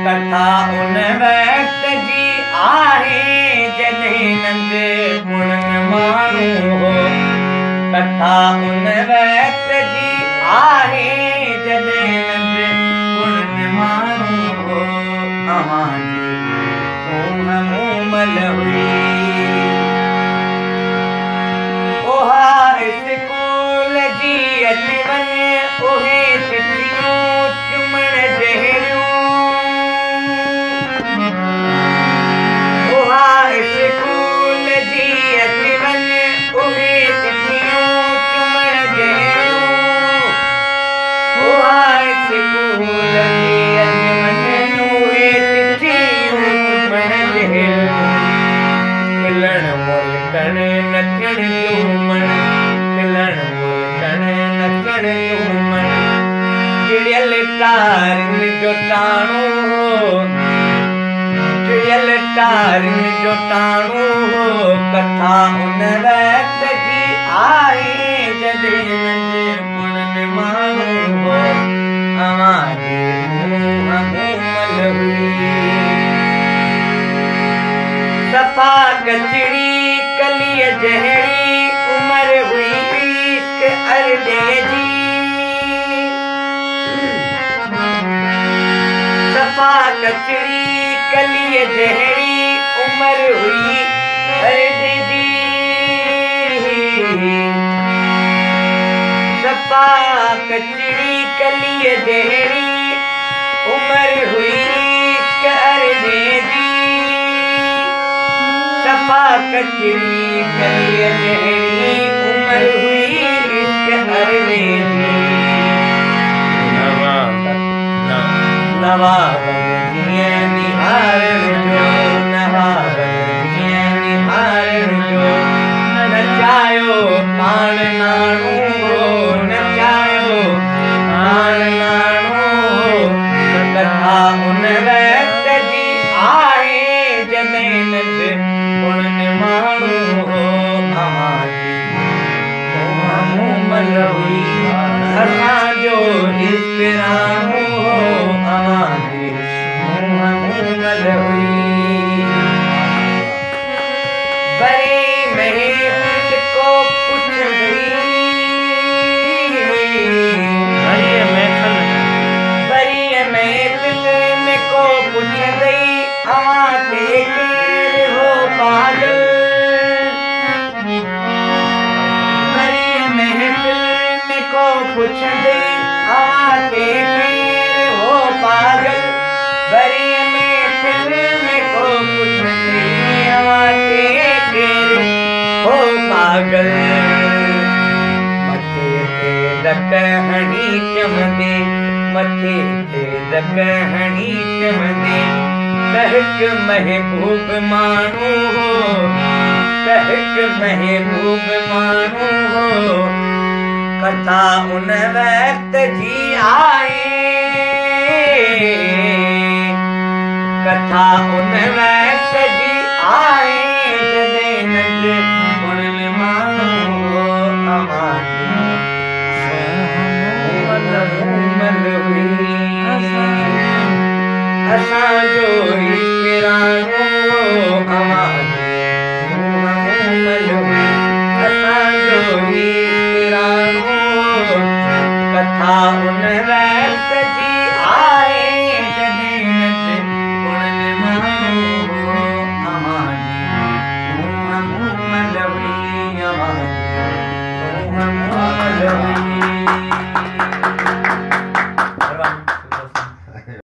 कथा उन वक्त जी आहे जॾहिं नंढे पुणन माण्हू हो। कथा उन वक्त जी आहे जॾहिं नंढे पुणन माण्हू हो। अवांजी सूंह मूमल हुई ओहा स्कूल जी अच वञ उहे चिठियूं चुमण जहिड़ियूं। स्कूल जी अच वञ उहे चिठियूं चुमण जहिड़ियूं। स्कूल जी अच वञ उहे चिठियूं चुमण जहिड़ियूं। खिलण मुल्कण नचण झूमण खिलण मुल्कण नचण झूमण चिड़ियल तारनि जो टाणो चिड़ियल तारनि जो टाणो हो। कथा उन वक्त जी आहे जॾहिं नंढे पुणन माण्हू हो। अवांजी सूंह मूमल हुई सफ़ा कचड़ी कलीअ जहिड़ी उमिरि हुई इश्क अरॾे जी। सफ़ा कचड़ी कलीअ जहिड़ी उमिरि हुई अरॾे जी। सफ़ा कचड़ी कलीअ जहिड़ी उमिरि हुई इश्क अरॾे जी। सफ़ा कचड़ी कलीअ जहिड़ी उमिरि हुई इश्क अरॾे जी। नवाबन जीअं निहारण जो नवाबन जीअं निहारण जो नचायो पाण नाणो नचायो पाण नाणो। कथा उन वक्त जी आहे जॾहिं नंढे पुणन माण्हू हो। अवांजी सूंह मूमल हुई असांजो इश्क राणो हो। अवांजी सूंह मूमल हुई बड़ी महफ़िल को पुछंदी बड़ी महफ़िल में को पुछंदी अवां ते केरु हो पागल। बड़ी महफ़िल में को पुछंदी अवां ते केरु हो पागल। बड़ी महफ़िल में को पुछंदी अवां ते केरु हो पागल। मथे ते धक हणी चवंदे मथे ते धक हणी चवंदे त हिकु महबूब माण्हू हो त हिकु महबूब माण्हू हो। कथा उन वक्त जी आहे कथा उन वक्त जी आहे जॾहिं नंढे पुणन माण्हू हो। अवांजी मूमल हुई असांजो इश्क राणो हो। अवांजी सूंह मूमल हुई असांजो इश्क राणो हो। कथा